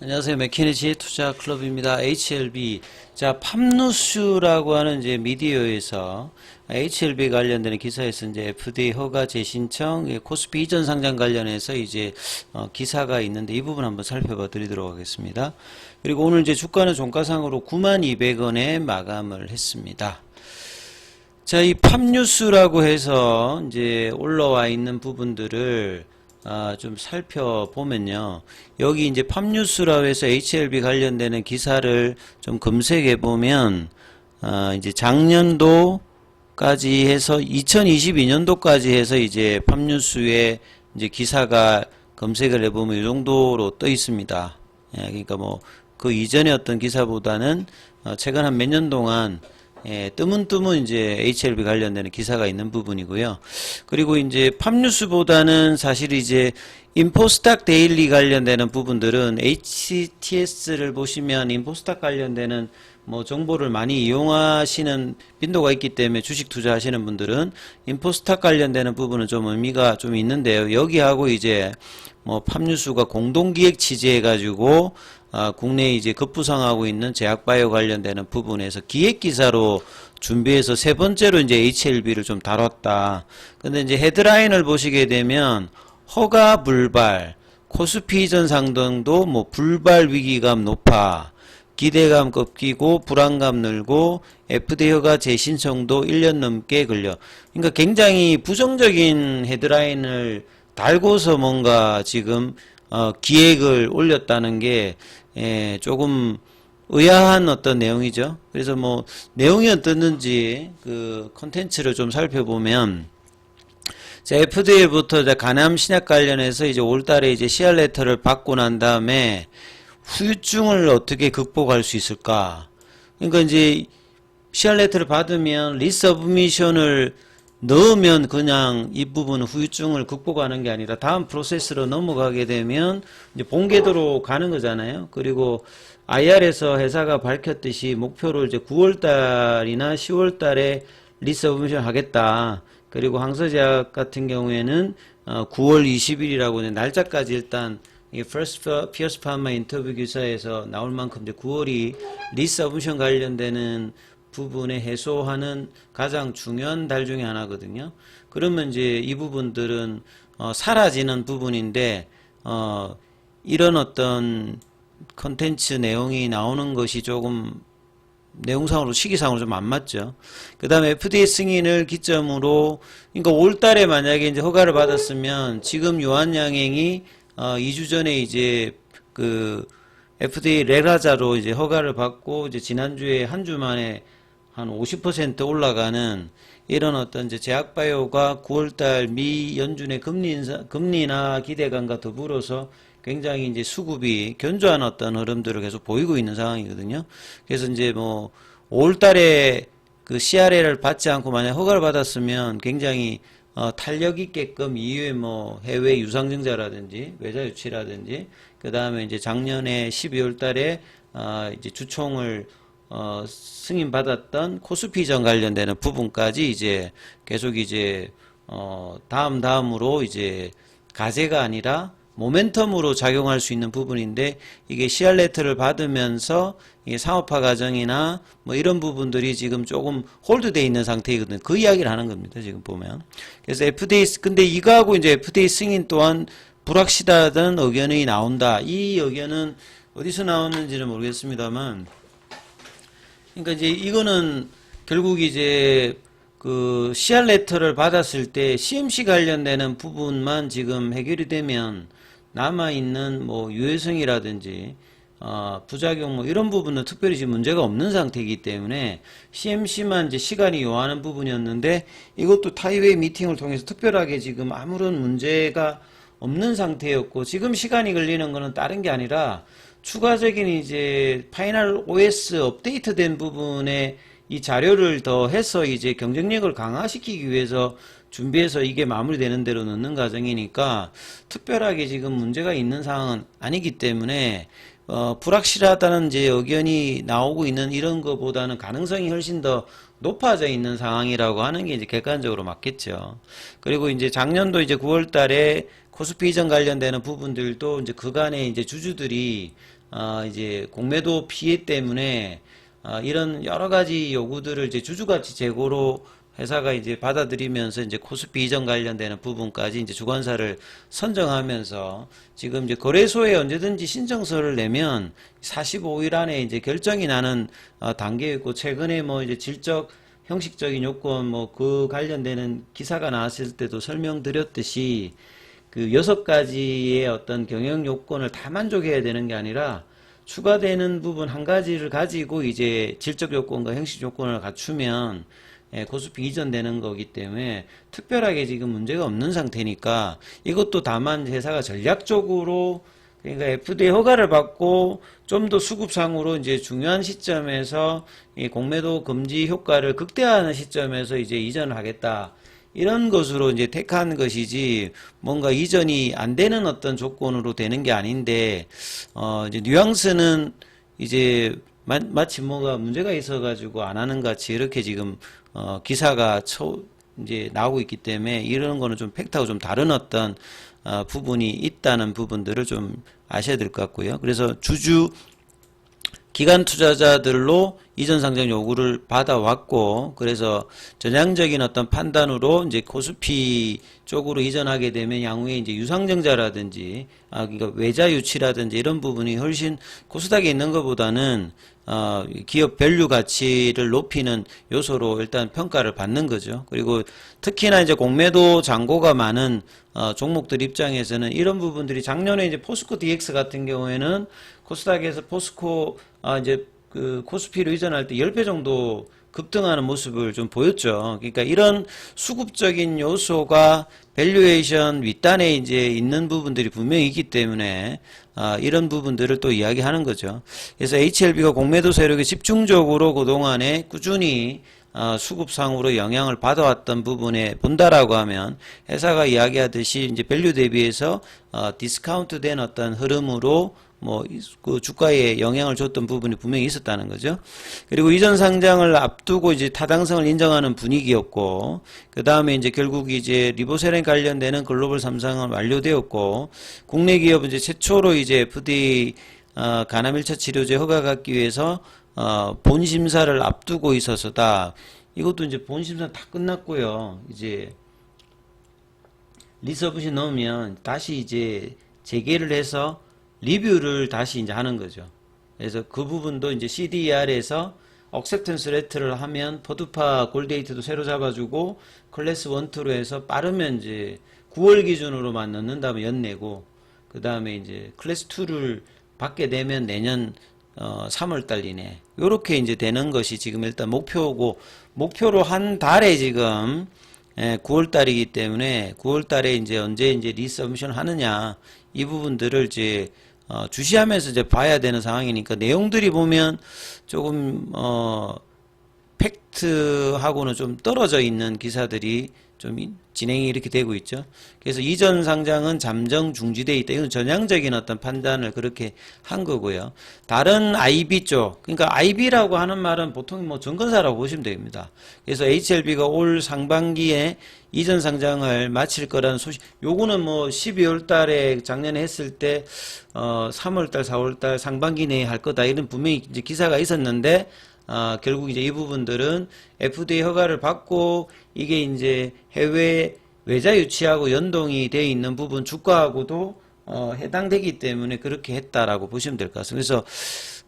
안녕하세요. 맥키니지 투자 클럽입니다. HLB. 자, 팝뉴스라고 하는 이제 미디어에서 HLB 관련되는 기사에서 이제 FDA 허가 재신청, 코스피 이전 상장 관련해서 이제 기사가 있는데 이 부분 한번 살펴봐 드리도록 하겠습니다. 그리고 오늘 이제 주가는 종가상으로 92,200원에 마감을 했습니다. 자, 이 팝뉴스라고 해서 이제 올라와 있는 부분들을 좀 살펴보면요. 여기 이제 팝뉴스라고 해서 HLB 관련되는 기사를 좀 검색해 보면, 이제 작년도까지 해서 2022년도까지 해서 이제 팝뉴스에 이제 기사가 검색을 해보면 이 정도로 떠 있습니다. 예, 그러니까 뭐 그 이전의 어떤 기사보다는 최근 한 몇 년 동안 뜨문뜨문 이제 HLB 관련되는 기사가 있는 부분이고요. 그리고 이제 팝뉴스보다는 사실 이제 인포스탁 데일리 관련되는 부분들은 HTS를 보시면 인포스탁 관련되는 뭐 정보를 많이 이용하시는 빈도가 있기 때문에 주식 투자하시는 분들은 인포스탁 관련되는 부분은 좀 의미가 좀 있는데요. 여기하고 이제 뭐 팝뉴스가 공동기획 취재해가지고 국내에 이제 급부상하고 있는 제약바이오 관련되는 부분에서 기획기사로 준비해서 세 번째로 이제 HLB를 좀 다뤘다. 근데 이제 헤드라인을 보시게 되면 허가 불발, 코스피 이전 상등도 뭐 불발 위기감 높아, 기대감 꺾이고 불안감 늘고 FDA 허가 재신청도 1년 넘게 걸려. 그러니까 굉장히 부정적인 헤드라인을 달고서 뭔가 지금 기획을 올렸다는 게 조금 의아한 어떤 내용이죠. 그래서 뭐 내용이 어떻는지 그 컨텐츠를 좀 살펴보면, 자, FDA부터 간암 신약 관련해서 이제 올달에 이제 CR 레터를 받고 난 다음에 후유증을 어떻게 극복할 수 있을까? 그러니까 이제 CR 레터를 받으면 리서브미션을 넣으면 그냥 이 부분 후유증을 극복하는 게 아니라 다음 프로세스로 넘어가게 되면 이제 본궤도로 가는 거잖아요. 그리고 IR에서 회사가 밝혔듯이 목표를 이제 9월 달이나 10월 달에 리서브미션 하겠다. 그리고 항서제약 같은 경우에는 9월 20일이라고 날짜까지 일단 이 피어스 파마 인터뷰 기사에서 나올 만큼 이제 9월이 리서브미션 관련되는 부분에 해소하는 가장 중요한 달 중에 하나거든요. 그러면 이제 이 부분들은 사라지는 부분인데 이런 어떤 컨텐츠 내용이 나오는 것이 조금 내용상으로 시기상으로 좀 안 맞죠. 그 다음에 FDA 승인을 기점으로, 그러니까 5월달에 만약에 이제 허가를 받았으면 지금 유한양행이 2주 전에 이제 그 FDA 레라자로 이제 허가를 받고 이제 지난주에 한 주 만에 한 50% 올라가는 이런 어떤 이제 제약바이오가 9월달 미 연준의 금리나 기대감과 더불어서 굉장히 이제 수급이 견조한 어떤 흐름들을 계속 보이고 있는 상황이거든요. 그래서 이제 뭐 5월달에 그 CRL을 받지 않고 만약 허가를 받았으면 굉장히 탄력 있게끔 이후에 뭐 해외 유상증자라든지 외자 유치라든지 그 다음에 이제 작년에 12월달에 이제 주총을 승인받았던 코스피 이전 관련되는 부분까지 이제 계속 이제 다음으로 이제 가제가 아니라 모멘텀으로 작용할 수 있는 부분인데, 이게 CR 레터를 받으면서 이게 상업화 과정이나 뭐 이런 부분들이 지금 조금 홀드되어 있는 상태이거든요. 그 이야기를 하는 겁니다, 지금 보면. 그래서 FDA, 근데 이거하고 이제 FDA 승인 또한 불확실하다는 의견이 나온다. 이 의견은 어디서 나왔는지는 모르겠습니다만, 그러니까 이제 이거는 결국 이제 그 CR 레터를 받았을 때 CMC 관련되는 부분만 지금 해결이 되면 남아있는 뭐 유해성이라든지 부작용 뭐 이런 부분은 특별히 지금 문제가 없는 상태이기 때문에 CMC만 이제 시간이 요하는 부분이었는데, 이것도 타이웨이 미팅을 통해서 특별하게 지금 아무런 문제가 없는 상태였고, 지금 시간이 걸리는 거는 다른 게 아니라 추가적인 이제 파이널 OS 업데이트된 부분에 이 자료를 더 해서 이제 경쟁력을 강화시키기 위해서 준비해서 이게 마무리되는 대로 넣는 과정이니까 특별하게 지금 문제가 있는 상황은 아니기 때문에 불확실하다는 이제 의견이 나오고 있는 이런 것보다는 가능성이 훨씬 더 높아져 있는 상황이라고 하는 게 이제 객관적으로 맞겠죠. 그리고 이제 작년도 이제 9월 달에 코스피 이전 관련되는 부분들도 이제 그간에 이제 주주들이 이제 공매도 피해 때문에 이런 여러 가지 요구들을 이제 주주가치 제고로 회사가 이제 받아들이면서 이제 코스피 이전 관련되는 부분까지 이제 주관사를 선정하면서 지금 이제 거래소에 언제든지 신청서를 내면 45일 안에 이제 결정이 나는 단계에 있고, 최근에 뭐 이제 질적 형식적인 요건 뭐 그 관련되는 기사가 나왔을 때도 설명드렸듯이 그 6가지의 어떤 경영 요건을 다 만족해야 되는 게 아니라 추가되는 부분 한 가지를 가지고 이제 질적 요건과 형식 요건을 갖추면 코스피 이전되는 거기 때문에 특별하게 지금 문제가 없는 상태니까, 이것도 다만 회사가 전략적으로, 그러니까 FDA 허가를 받고 좀 더 수급상으로 이제 중요한 시점에서 이 공매도 금지 효과를 극대화하는 시점에서 이제 이전을 하겠다, 이런 것으로 이제 택한 것이지, 뭔가 이전이 안 되는 어떤 조건으로 되는 게 아닌데, 이제 뉘앙스는 이제 마치 뭐가 문제가 있어가지고 안 하는 같이 이렇게 지금 기사가 이제 나오고 있기 때문에, 이런 거는 좀 팩트하고 좀 다른 어떤 부분이 있다는 부분들을 좀 아셔야 될 것 같고요. 그래서 기관 투자자들로 이전 상장 요구를 받아왔고, 그래서 전향적인 어떤 판단으로 이제 코스피 쪽으로 이전하게 되면 향후에 이제 유상증자라든지, 그러니까 외자 유치라든지 이런 부분이 훨씬 코스닥에 있는 것보다는 기업 밸류 가치를 높이는 요소로 일단 평가를 받는 거죠. 그리고 특히나 이제 공매도 잔고가 많은 종목들 입장에서는 이런 부분들이, 작년에 이제 포스코 DX 같은 경우에는 코스닥에서 포스코 이제 그 코스피로 이전할 때 10배 정도 급등하는 모습을 좀 보였죠. 그러니까 이런 수급적인 요소가 밸류에이션 윗단에 이제 있는 부분들이 분명히 있기 때문에 이런 부분들을 또 이야기하는 거죠. 그래서 HLB가 공매도 세력이 집중적으로 그동안에 꾸준히 수급상으로 영향을 받아왔던 부분에 본다라고 하면, 회사가 이야기하듯이 이제 밸류 대비해서 디스카운트 된 어떤 흐름으로 뭐 그 주가에 영향을 줬던 부분이 분명히 있었다는 거죠. 그리고 이전 상장을 앞두고 이제 타당성을 인정하는 분위기였고, 그 다음에 이제 결국 이제 리보세렌 관련되는 글로벌 3상은 완료되었고, 국내 기업은 이제 최초로 이제 FDA 간암 1차 치료제 허가 받기 위해서 본 심사를 앞두고 있어서다. 이것도 이제 본 심사 다 끝났고요. 이제 리서브시 넣으면 다시 이제 재개를 해서 리뷰를 다시 이제 하는 거죠. 그래서 그 부분도 이제 CDER에서 억셉턴스 레터를 하면 퍼두파 골데이트도 새로 잡아주고, 클래스 1, 2로 해서 빠르면 이제 9월 기준으로만 넣는 다음에 연내고, 그 다음에 이제 클래스 2를 받게 되면 내년 3월 달 이내, 요렇게 이제 되는 것이 지금 일단 목표고, 목표로 한 달에 지금 9월 달이기 때문에 9월 달에 이제 언제 이제 리서브미션 하느냐, 이 부분들을 이제 주시하면서 이제 봐야 되는 상황이니까, 내용들이 보면 조금 팩트하고는 좀 떨어져 있는 기사들이 좀 진행이 이렇게 되고 있죠. 그래서 이전 상장은 잠정 중지돼 있다. 이건 전향적인 어떤 판단을 그렇게 한 거고요. 다른 IB 쪽, 그러니까 IB라고 하는 말은 보통 뭐 증권사라고 보시면 됩니다. 그래서 HLB가 올 상반기에 이전 상장을 마칠 거라는 소식, 요거는 뭐 12월 달에 작년에 했을 때 3월 달, 4월 달 상반기 내에 할 거다, 이런 분명히 이제 기사가 있었는데, 결국 이제 이 부분들은 FDA 허가를 받고, 이게 이제 해외 외자 유치하고 연동이 되어 있는 부분 주가하고도 해당되기 때문에 그렇게 했다라고 보시면 될 것 같습니다. 그래서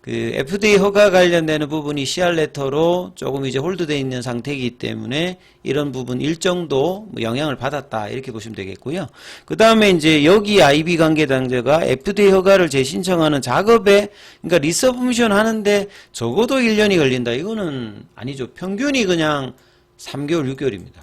그 FDA 허가 관련되는 부분이 CR 레터로 조금 이제 홀드되어 있는 상태이기 때문에 이런 부분 일정도 영향을 받았다, 이렇게 보시면 되겠고요. 그 다음에 이제 여기 IB 관계당사자가 FDA 허가를 재신청하는 작업에, 그러니까 리서브미션 하는데 적어도 1년이 걸린다, 이거는 아니죠. 평균이 그냥 3개월, 6개월입니다.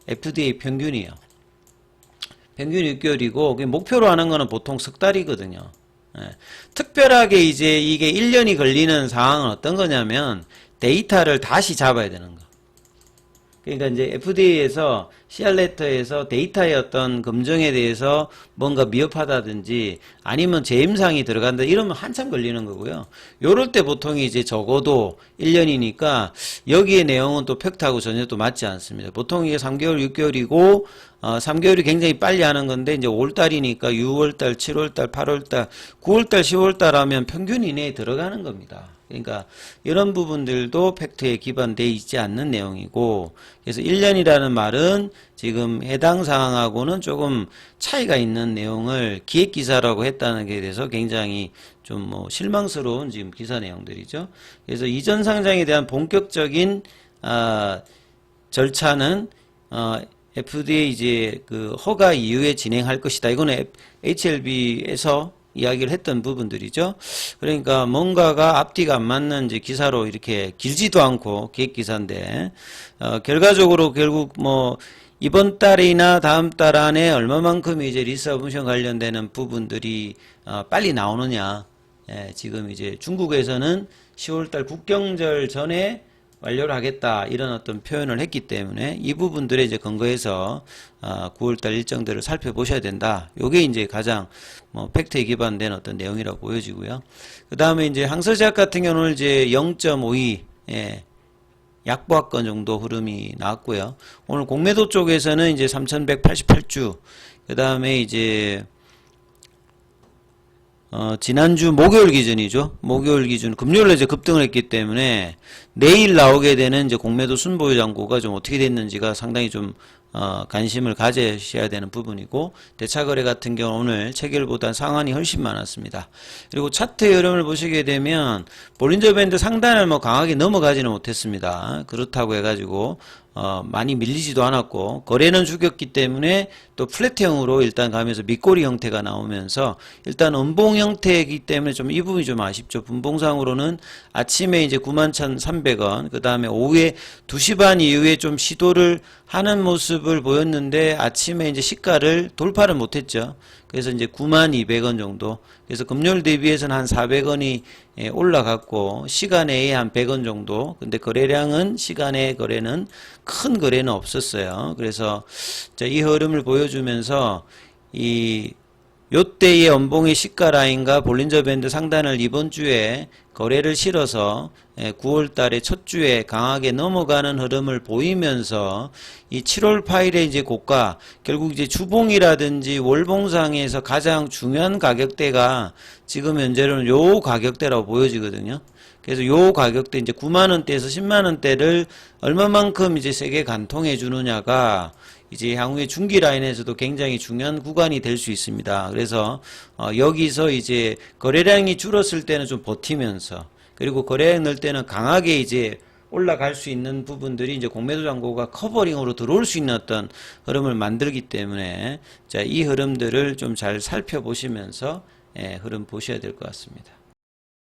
FDA 평균이요. 평균 6개월이고, 목표로 하는 거는 보통 석 달이거든요. 특별하게 이제 이게 1년이 걸리는 상황은 어떤 거냐면, 데이터를 다시 잡아야 되는 거. 그러니까 이제 FDA에서 CR레터에서 데이터의 어떤 검증에 대해서 뭔가 미흡하다든지 아니면 재임상이 들어간다 이러면 한참 걸리는 거고요. 요럴 때 보통 이제 적어도 1년이니까 여기에 내용은 또 팩트하고 전혀 또 맞지 않습니다. 보통 이게 3개월, 6개월이고 3개월이 굉장히 빨리 하는 건데 이제 5월달이니까 6월달, 7월달, 8월달, 9월달, 10월달 하면 평균 이내에 들어가는 겁니다. 그러니까 이런 부분들도 팩트에 기반되어 있지 않는 내용이고, 그래서 1년이라는 말은 지금 해당 사항하고는 조금 차이가 있는 내용을 기획기사라고 했다는 게 대해서 굉장히 좀 뭐 실망스러운 지금 기사 내용들이죠. 그래서 이전 상장에 대한 본격적인 절차는 FDA 이제 그 허가 이후에 진행할 것이다. 이거는 HLB에서 이야기를 했던 부분들이죠. 그러니까 뭔가가 앞뒤가 안 맞는 이제 기사로 이렇게 길지도 않고 기획 기사인데 결과적으로 결국 뭐 이번 달이나 다음 달 안에 얼마만큼 이제 리서브션 관련되는 부분들이 빨리 나오느냐. 예, 지금 이제 중국에서는 10월달 국경절 전에 완료를 하겠다 이런 어떤 표현을 했기 때문에 이 부분들에 이제 근거해서 9월달 일정들을 살펴보셔야 된다. 요게 이제 가장 뭐 팩트에 기반된 어떤 내용이라고 보여지고요. 그 다음에 이제 항서제약 같은 경우는 이제 0.52 약보합권 정도 흐름이 나왔고요. 오늘 공매도 쪽에서는 이제 3,188주 그 다음에 이제 지난주 목요일 기준이죠. 목요일 기준, 금요일에 이제 급등을 했기 때문에 내일 나오게 되는 이제 공매도 순보유 잔고가 좀 어떻게 됐는지가 상당히 좀 관심을 가지셔야 되는 부분이고, 대차거래 같은 경우 오늘 체결보다 상한이 훨씬 많았습니다. 그리고 차트 흐름을 보시게 되면 볼린저 밴드 상단을 뭐 강하게 넘어가지는 못했습니다. 그렇다고 해가지고 많이 밀리지도 않았고, 거래는 죽였기 때문에 또 플랫형으로 일단 가면서 밑꼬리 형태가 나오면서 일단 음봉 형태이기 때문에 좀 이 부분이 좀 아쉽죠. 분봉상으로는 아침에 이제 91,300원, 그 다음에 오후에 2시 반 이후에 좀 시도를 하는 모습을 보였는데 아침에 이제 시가를 돌파를 못했죠. 그래서 이제 92,200원 정도. 그래서 금요일 대비해서는 한 400원이 올라갔고, 시간에 한 100원 정도. 근데 거래량은 시간의 거래는 큰 거래는 없었어요. 그래서 이 흐름을 보여주면서 요때의 연봉의 시가 라인과 볼린저 밴드 상단을 이번 주에 거래를 실어서 9월 달에 첫 주에 강하게 넘어가는 흐름을 보이면서 이 7월 8일에 이제 고가, 결국 이제 주봉이라든지 월봉상에서 가장 중요한 가격대가 지금 현재로는 요 가격대라고 보여지거든요. 그래서 요 가격대 이제 9만원대에서 10만원대를 얼마만큼 이제 세게 관통해 주느냐가 이제 향후의 중기 라인에서도 굉장히 중요한 구간이 될 수 있습니다. 그래서 여기서 이제 거래량이 줄었을 때는 좀 버티면서, 그리고 거래량 늘 때는 강하게 이제 올라갈 수 있는 부분들이 이제 공매도 잔고가 커버링으로 들어올 수 있는 어떤 흐름을 만들기 때문에 자, 이 흐름들을 좀 잘 살펴보시면서 흐름 보셔야 될 것 같습니다.